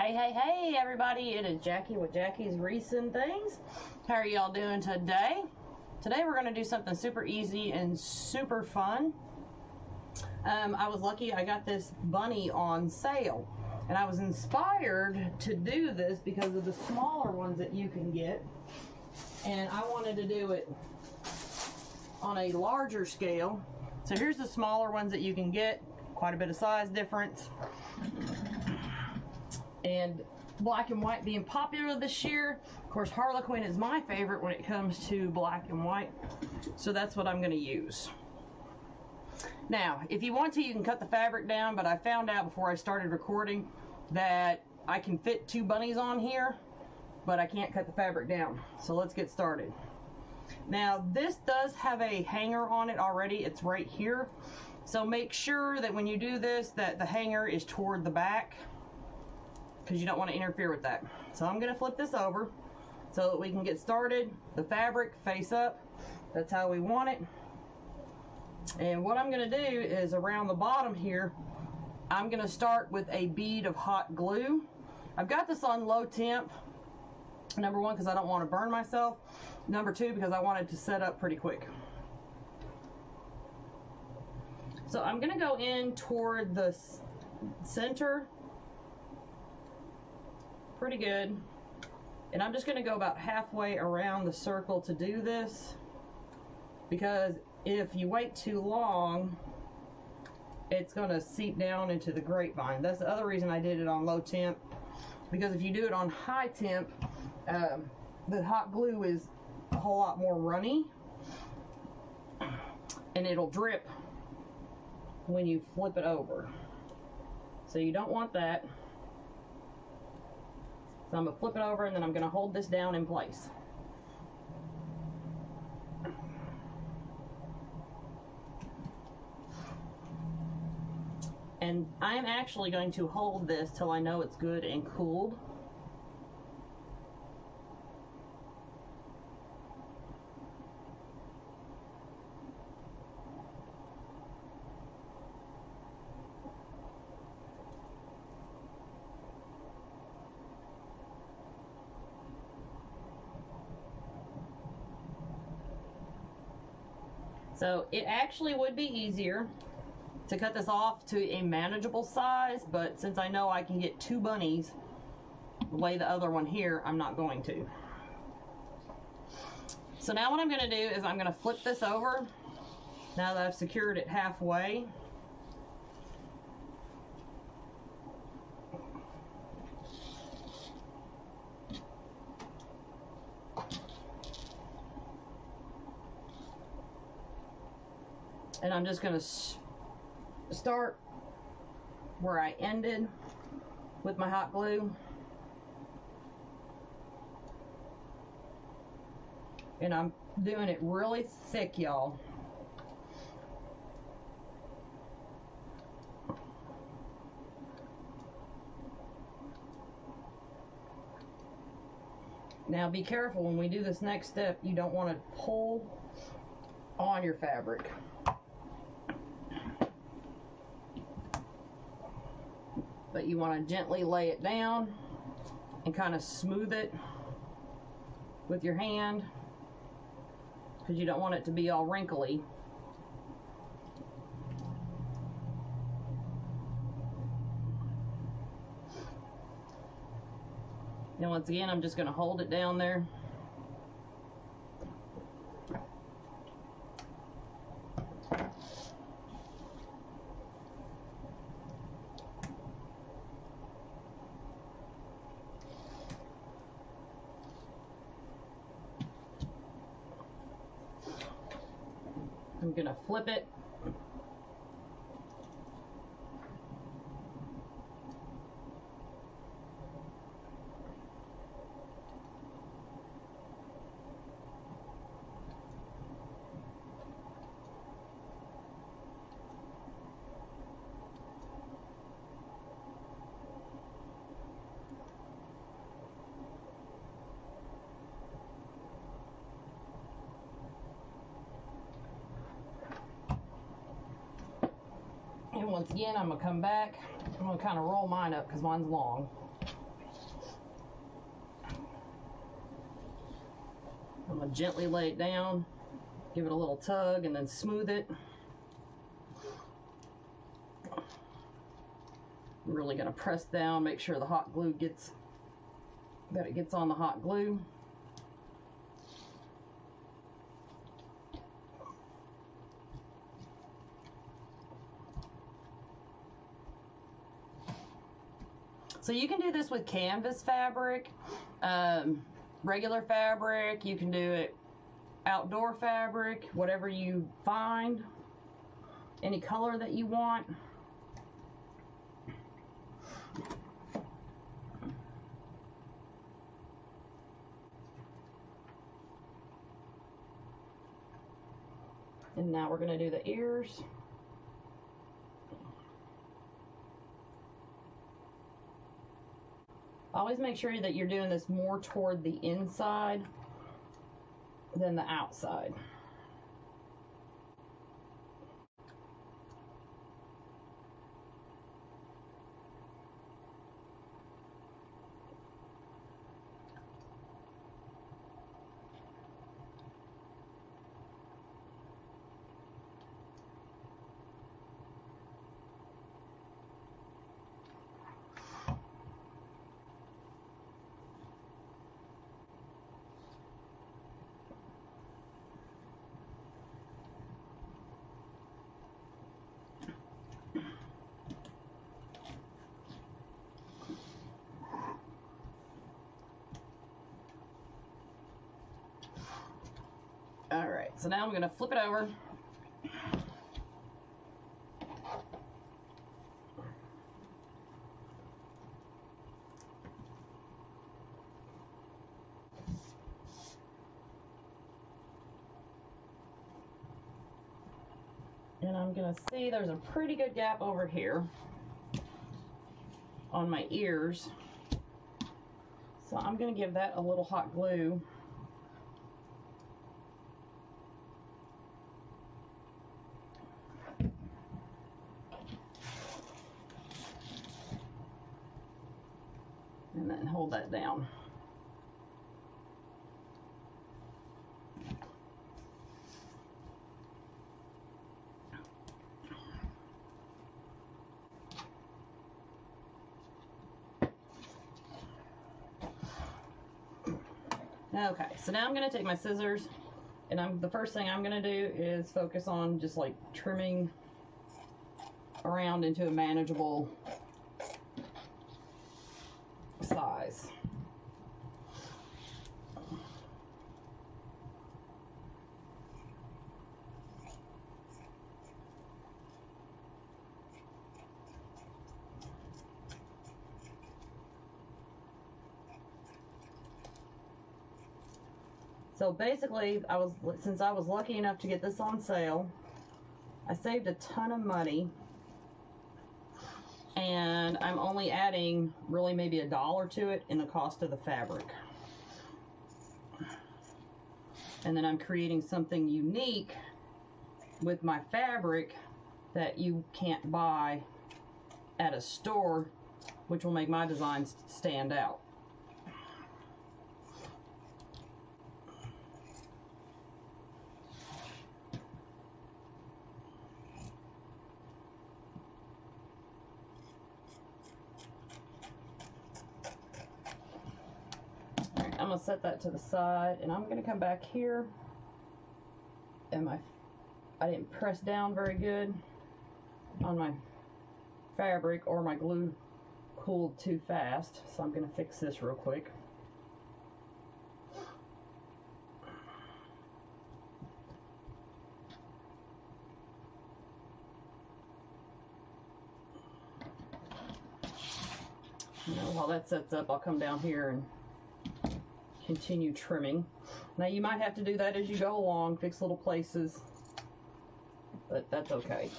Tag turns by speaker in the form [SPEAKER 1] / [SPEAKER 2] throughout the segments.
[SPEAKER 1] Hey, everybody. It is Jackie with Jackie's Recent Things. How are y'all doing today? Today we're going to do something super easy and super fun. I was lucky I got this bunny on sale. And I was inspired to do this because of the smaller ones that you can get. And I wanted to do it on a larger scale. So here's the smaller ones that you can get. Quite a bit of size difference. And black and white being popular this year. Of course, Harlequin is my favorite when it comes to black and white. So that's what I'm going to use. Now, if you want to, you can cut the fabric down, but I found out before I started recording that I can fit 2 bunnies on here, but I can't cut the fabric down. So let's get started. Now, this does have a hanger on it already. It's right here. So make sure that when you do this, that the hanger is toward the back, because you don't want to interfere with that. So I'm going to flip this over so that we can get started. The fabric face up. That's how we want it. And what I'm going to do is around the bottom here, I'm going to start with a bead of hot glue. I've got this on low temp. Number 1, because I don't want to burn myself. Number 2, because I want it to set up pretty quick. So I'm going to go in toward the center. Pretty good. And I'm just going to go about halfway around the circle to do this, because if you wait too long, it's going to seep down into the grapevine. That's the other reason I did it on low temp, because if you do it on high temp, the hot glue is a whole lot more runny and it'll drip when you flip it over. So you don't want that. So I'm going to flip it over and then I'm going to hold this down in place. And I'm actually going to hold this till I know it's good and cooled. So it actually would be easier to cut this off to a manageable size, but since I know I can get 2 bunnies, lay the other one here, I'm not going to. So now what I'm going to do is I'm going to flip this over now that I've secured it halfway. And I'm just going to start where I ended with my hot glue. And I'm doing it really thick, y'all. Now be careful when we do this next step. You don't want to pull on your fabric. But you want to gently lay it down and kind of smooth it with your hand, because you don't want it to be all wrinkly. And once again, I'm just going to hold it down there. I'm going to flip it. And once again, I'm going to come back. I'm going to kind of roll mine up because mine's long. going to gently lay it down, give it a little tug, and then smooth it. I'm really going to press down, make sure the hot glue gets on the hot glue. So you can do this with canvas fabric, regular fabric, you can do it outdoor fabric, whatever you find, any color that you want. And now we're going to do the ears. Always make sure that you're doing this more toward the inside than the outside. All right, so now I'm going to flip it over. And I'm going to see there's a pretty good gap over here on my ears. So I'm going to give that a little hot glue. And then hold that down. Okay, so now I'm going to take my scissors, and the first thing I'm going to do is focus on just like trimming around into a manageable size. So basically, since I was lucky enough to get this on sale, I saved a ton of money, and I'm only adding really maybe $1 to it in the cost of the fabric. And then I'm creating something unique with my fabric that you can't buy at a store, which will make my designs stand out. I'm going to set that to the side, and I'm going to come back here, and I didn't press down very good on my fabric, or my glue cooled too fast, so I'm going to fix this real quick. While that sets up, I'll come down here and continue trimming. Now you might have to do that as you go along, fix little places, but that's okay.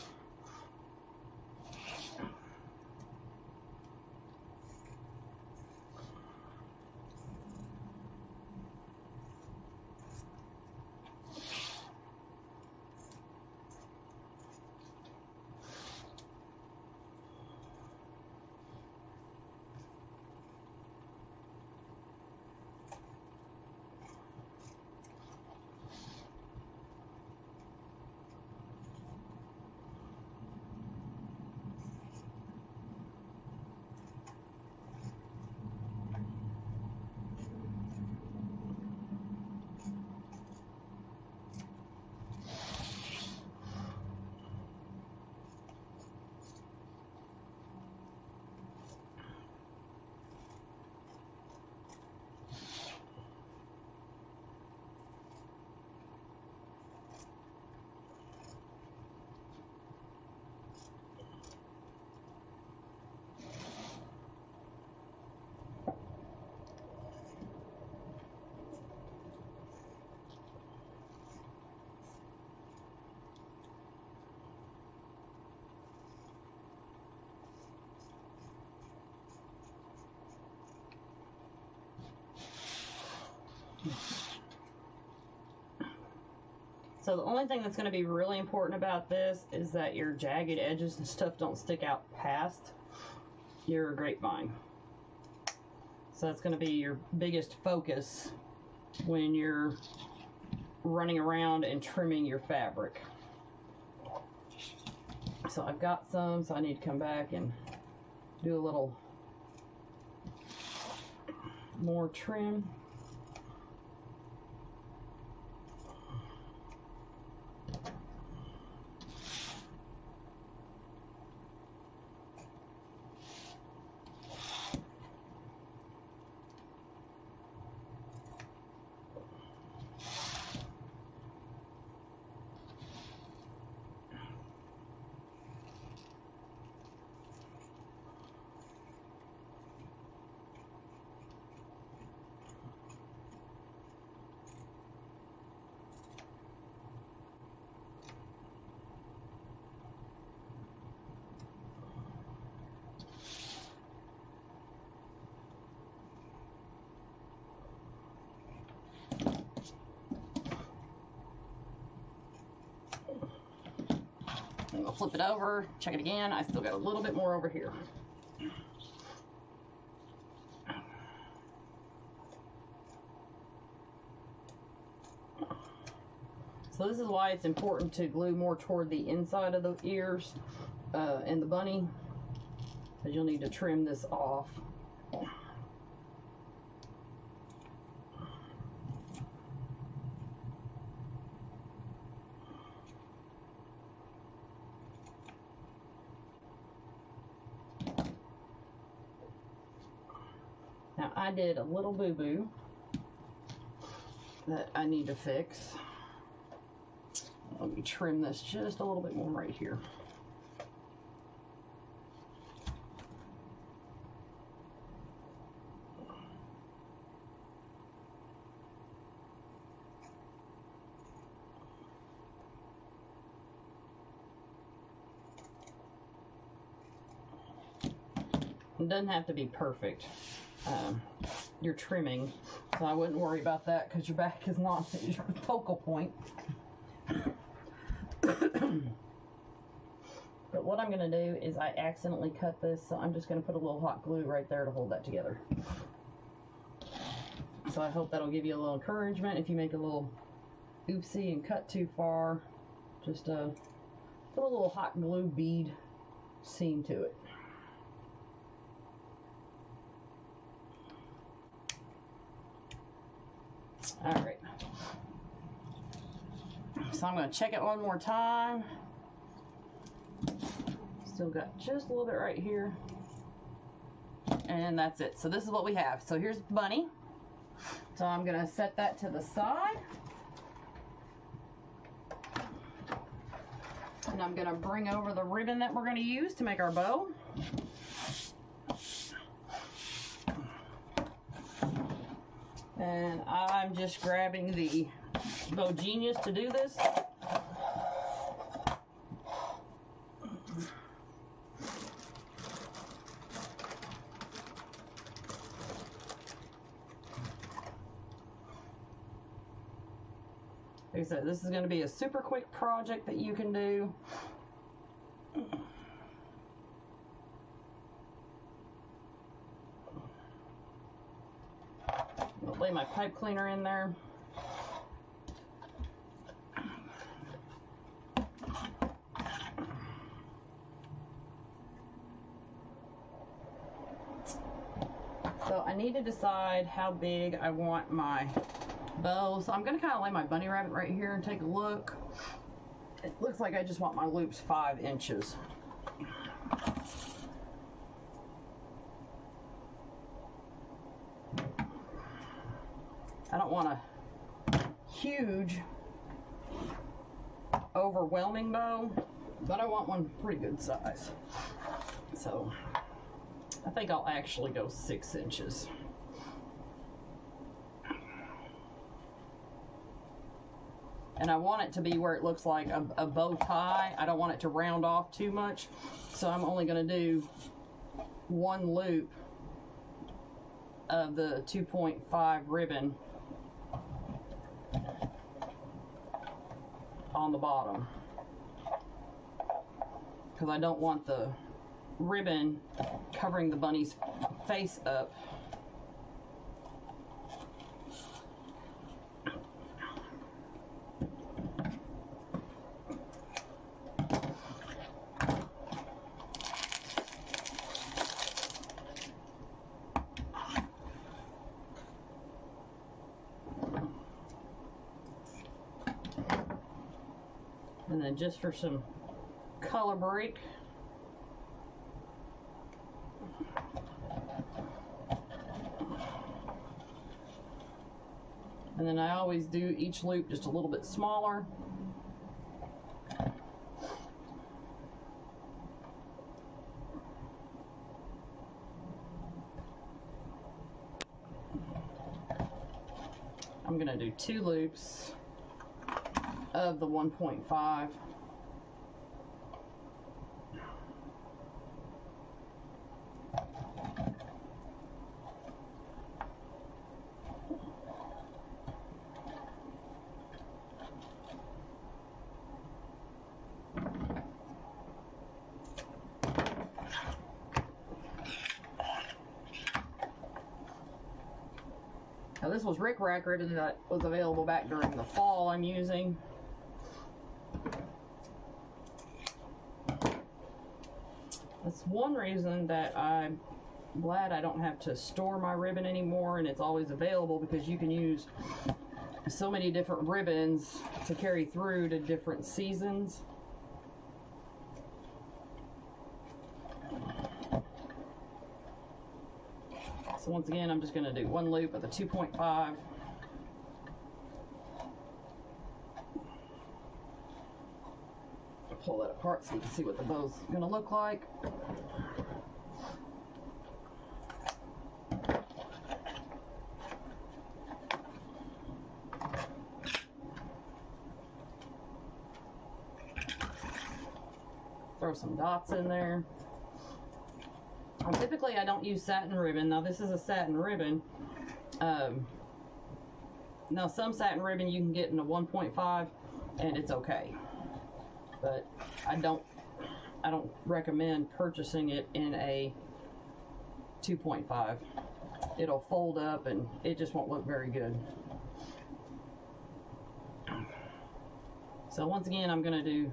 [SPEAKER 1] So the only thing that's going to be really important about this is that your jagged edges and stuff don't stick out past your grapevine. So that's going to be your biggest focus when you're running around and trimming your fabric. So I've got some, so I need to come back and do a little more trim. We'll flip it over, check it again. I still got a little bit more over here. So this is why it's important to glue more toward the inside of the ears and the bunny, because you'll need to trim this off. Now I did a little boo-boo that I need to fix. Let me trim this just a little bit more right here. It doesn't have to be perfect. You're trimming, so I wouldn't worry about that because your back is not your focal point. But what I'm going to do is I accidentally cut this, so I'm just going to put a little hot glue right there to hold that together. So I hope that'll give you a little encouragement. If you make a little oopsie and cut too far, just put a little hot glue bead seam to it. All right. So I'm going to check it one more time. Still got just a little bit right here. And that's it. So this is what we have. So here's Bunny. So I'm going to set that to the side. And I'm going to bring over the ribbon that we're going to use to make our bow. And I'm just grabbing the Bow Genius to do this. Like I said, this is going to be a super quick project that you can do. I'll lay my pipe cleaner in there. So I need to decide how big I want my bow. So I'm going to kind of lay my bunny rabbit right here and take a look. It looks like I just want my loops 5 inches. I don't want a huge, overwhelming bow, but I want one pretty good size. So I think I'll actually go 6 inches. And I want it to be where it looks like a bow tie. I don't want it to round off too much. So I'm only going to do 1 loop of the 2.5 ribbon. on the bottom, because I don't want the ribbon covering the bunny's face up. And then just for some color break, and then I always do each loop just a little bit smaller. I'm going to do 2 loops of the 1.5. Now this was rickrack ribbon that was available back during the fall I'm using. That's one reason that I'm glad I don't have to store my ribbon anymore and it's always available, because you can use so many different ribbons to carry through to different seasons. So once again, I'm just going to do 1 loop of the 2.5. Pull that apart so you can see what the bow's going to look like. Throw some dots in there. Typically I don't use satin ribbon. Now this is a satin ribbon. Now some satin ribbon you can get in a 1.5 and it's okay. But I don't recommend purchasing it in a 2.5. It'll fold up and it just won't look very good. So once again, I'm going to do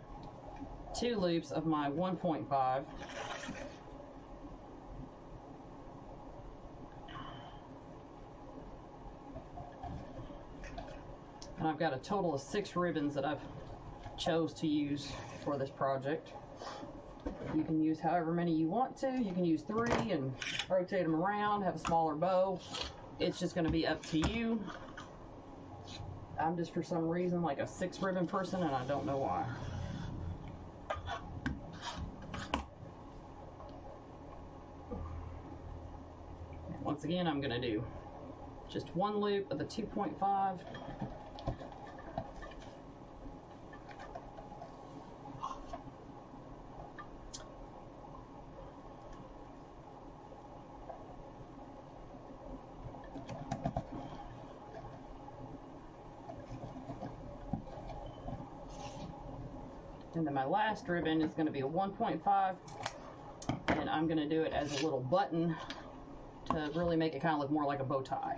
[SPEAKER 1] 2 loops of my 1.5. And I've got a total of 6 ribbons that I've chose to use for this project. You can use however many you want to. You can use 3 and rotate them around, have a smaller bow. It's just going to be up to you. I'm just for some reason like a 6 ribbon person and I don't know why. Once again, I'm going to do just 1 loop of the 2.5. And then my last ribbon is going to be a 1.5, and I'm going to do it as a little button to really make it kind of look more like a bow tie.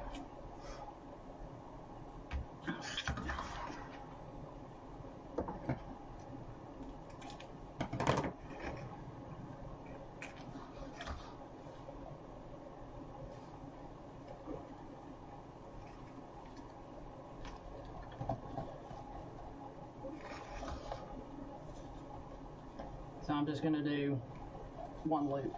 [SPEAKER 1] So I'm just going to do 1 loop.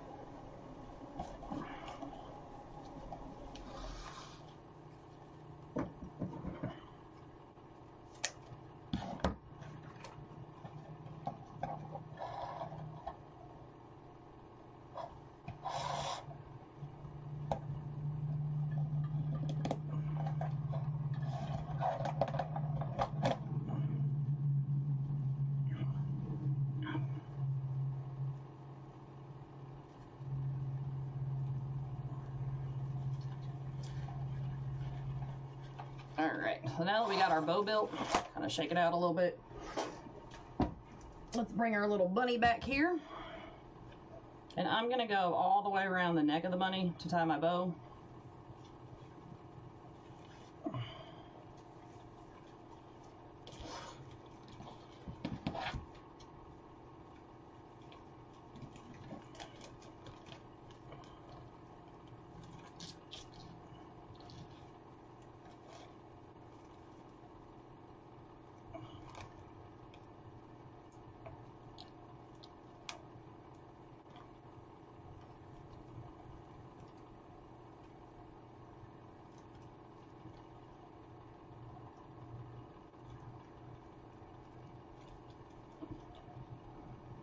[SPEAKER 1] Alright, so now that we got our bow built, kind of shake it out a little bit. Let's bring our little bunny back here. And I'm going to go all the way around the neck of the bunny to tie my bow.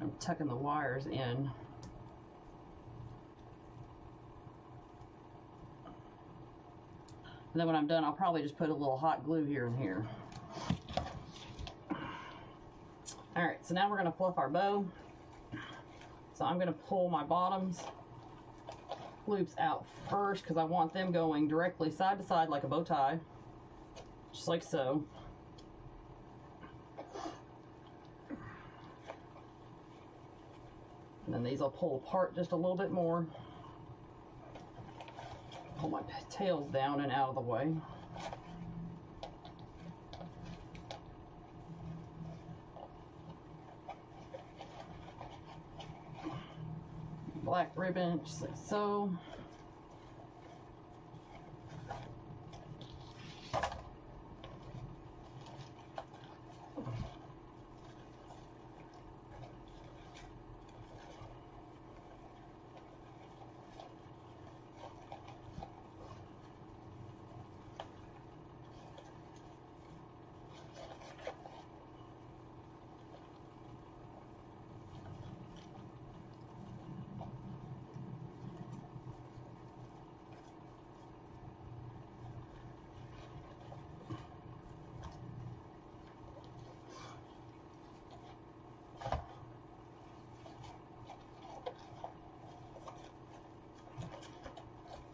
[SPEAKER 1] I'm tucking the wires in. And then when I'm done, I'll probably just put a little hot glue here and here. All right, so now we're going to fluff our bow. So I'm going to pull my bottoms loops out first because I want them going directly side to side like a bow tie, just like so. And then these will pull apart just a little bit more. Pull my tails down and out of the way. Black ribbon, just like so.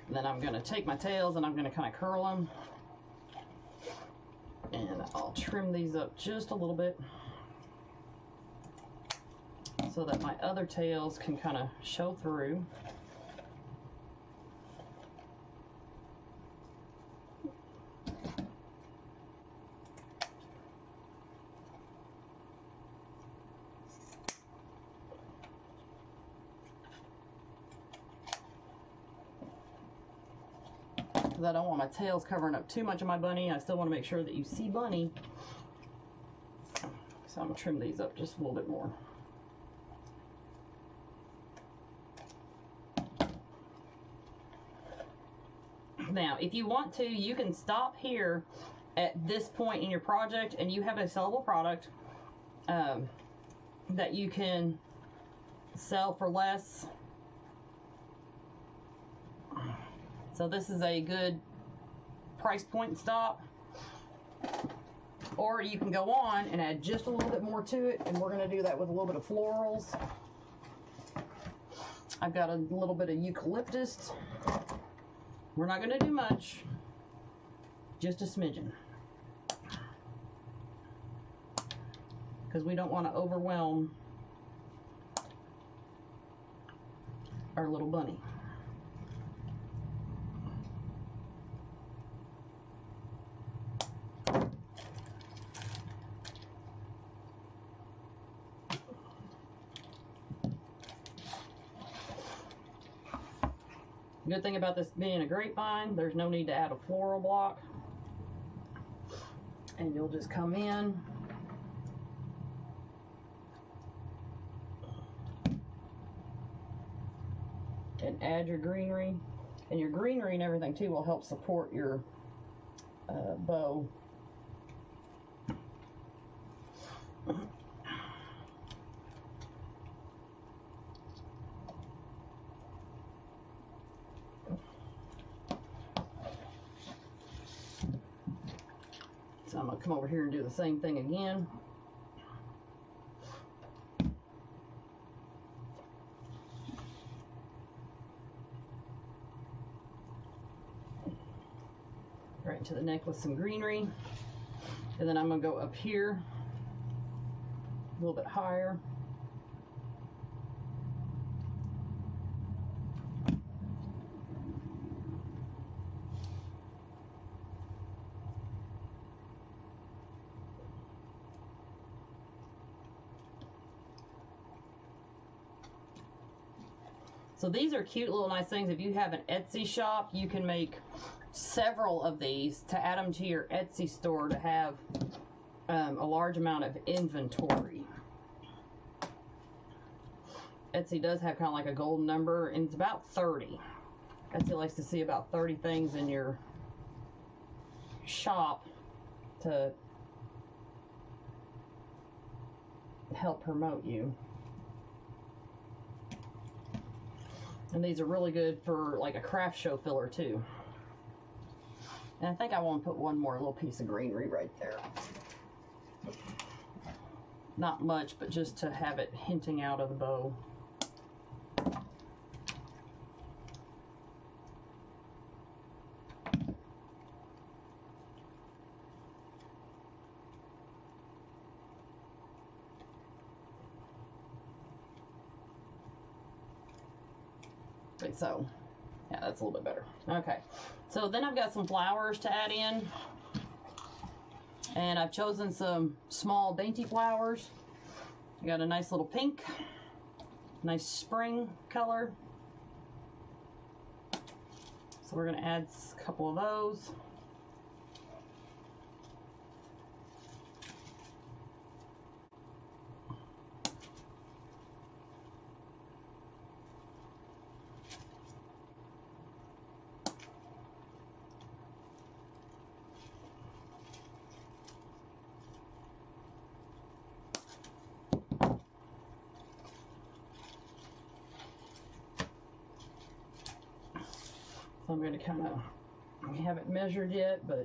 [SPEAKER 1] And then I'm going to take my tails and I'm going to kind of curl them. And I'll trim these up just a little bit so that my other tails can kind of show through. I don't want my tails covering up too much of my bunny. I still want to make sure that you see bunny. So I'm going to trim these up just a little bit more. Now, if you want to, you can stop here at this point in your project and you have a sellable product that you can sell for less. So this is a good price point stop. Or you can go on and add just a little bit more to it, and we're going to do that with a little bit of florals. I've got a little bit of eucalyptus. We're not going to do much, just a smidgen, because we don't want to overwhelm our little bunny. Good thing about this being a grapevine, there's no need to add a floral block. And you'll just come in and add your greenery. And your greenery and everything too will help support your bow. So I'm going to come over here and do the same thing again. Right into the neck with some greenery. And then I'm going to go up here little bit higher. So these are cute little nice things. If you have an Etsy shop, you can make several of these to add them to your Etsy store to have a large amount of inventory. Etsy does have kind of like a golden number, and it's about 30. Etsy likes to see about 30 things in your shop to help promote you. And these are really good for like a craft show filler too. And I think I want to put one more little piece of greenery right there. Not much, but just to have it hinting out of the bow. Like so. Yeah, that's a little bit better. Okay, so then I've got some flowers to add in. And I've chosen some small dainty flowers. I got a nice little pink, nice spring color. So we're gonna add a couple of those. So I'm going to kind of, we haven't measured yet, but,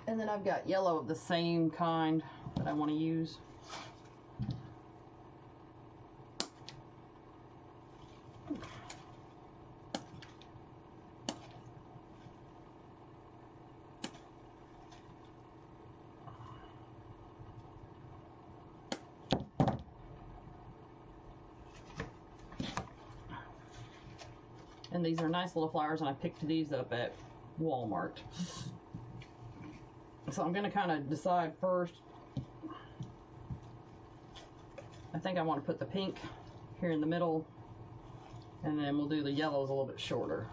[SPEAKER 1] and then I've got yellow of the same kind that I want to use. And these are nice little flowers, and I picked these up at Walmart. So I'm going to kind of decide first. I think I want to put the pink here in the middle, and then we'll do the yellows a little bit shorter.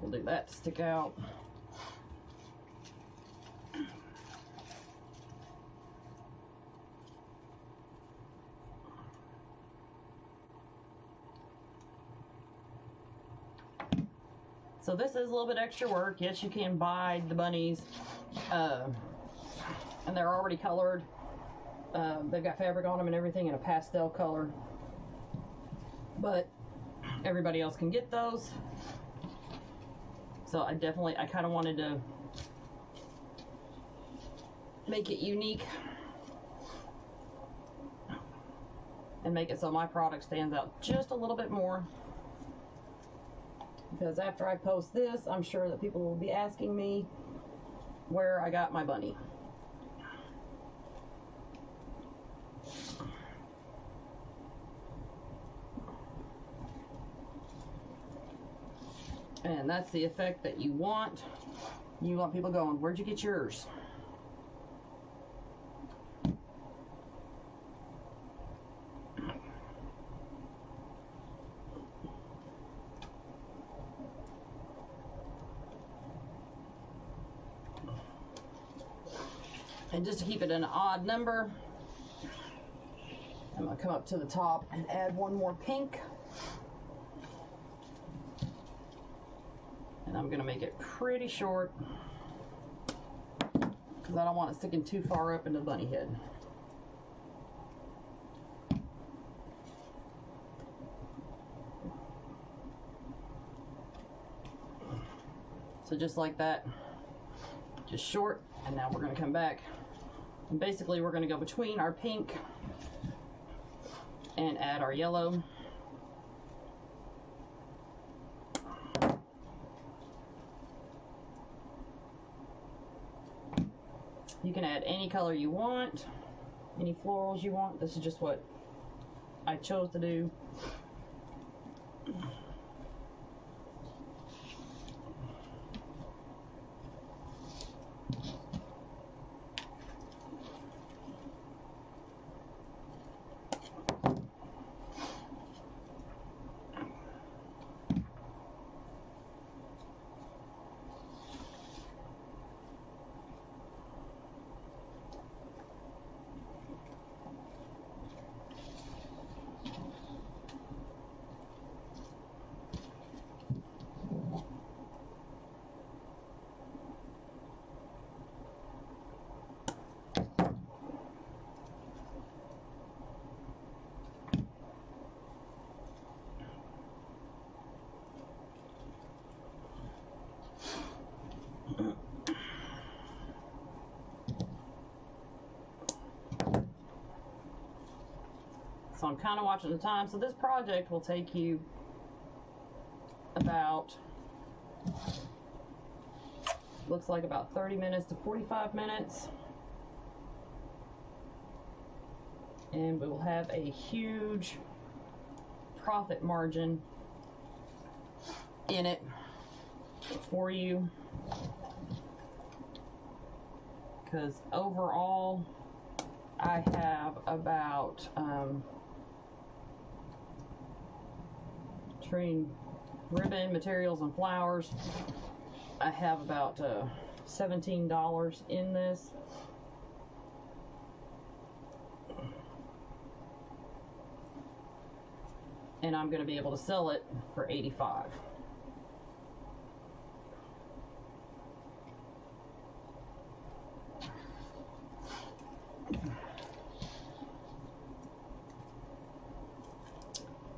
[SPEAKER 1] We'll do that to stick out. So this is a little bit extra work. Yes, you can buy the bunnies, and they're already colored. They've got fabric on them and everything in a pastel color. But everybody else can get those. So I kind of wanted to make it unique and make it so my product stands out just a little bit more. Because after I post this, I'm sure that people will be asking me where I got my bunny. And that's the effect that you want. You want people going, where'd you get yours? And just to keep it an odd number, I'm going to come up to the top and add one more pink. And I'm going to make it pretty short because I don't want it sticking too far up into the bunny head. So just like that, just short, and now we're going to come back. And basically we're going to go between our pink and add our yellow. You can add any color you want, any florals you want. This is just what I chose to do. So I'm kind of watching the time. So this project will take you about, looks like about 30 minutes to 45 minutes. And we will have a huge profit margin in it for you. Because overall, I have about, between ribbon, materials, and flowers, I have about $17 in this. And I'm going to be able to sell it for $85.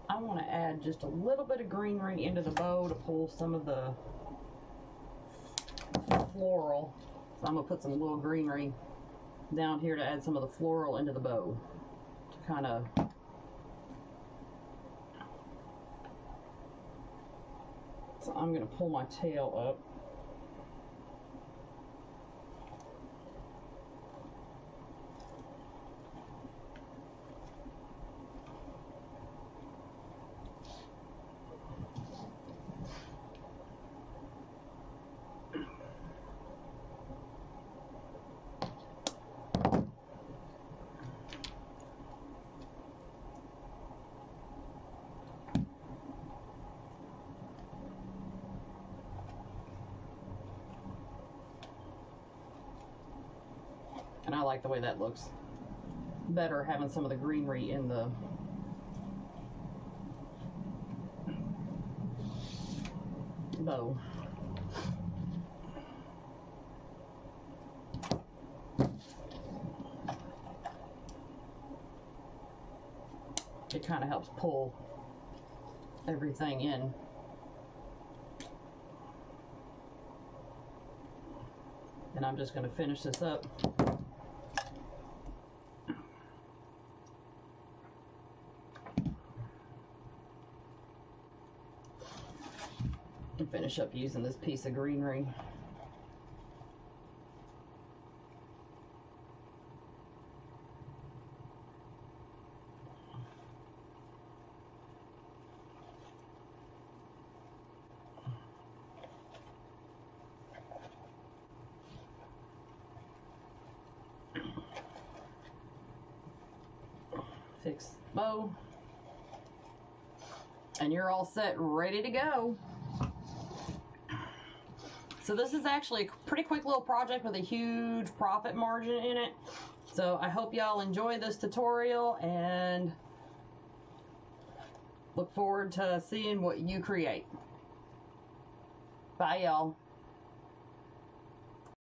[SPEAKER 1] I want to add just a little bit of greenery into the bow to pull some of the floral. So I'm going to put some little greenery down here to add some of the floral into the bow to kind of so I'm going to pull my tail up. And I like the way that looks better, having some of the greenery in the bow. It kind of helps pull everything in. And I'm just going to finish this up. And finish up using this piece of greenery. Fix the bow. And you're all set, ready to go. So this is actually a pretty quick little project with a huge profit margin in it. So I hope y'all enjoy this tutorial and look forward to seeing what you create. Bye, y'all.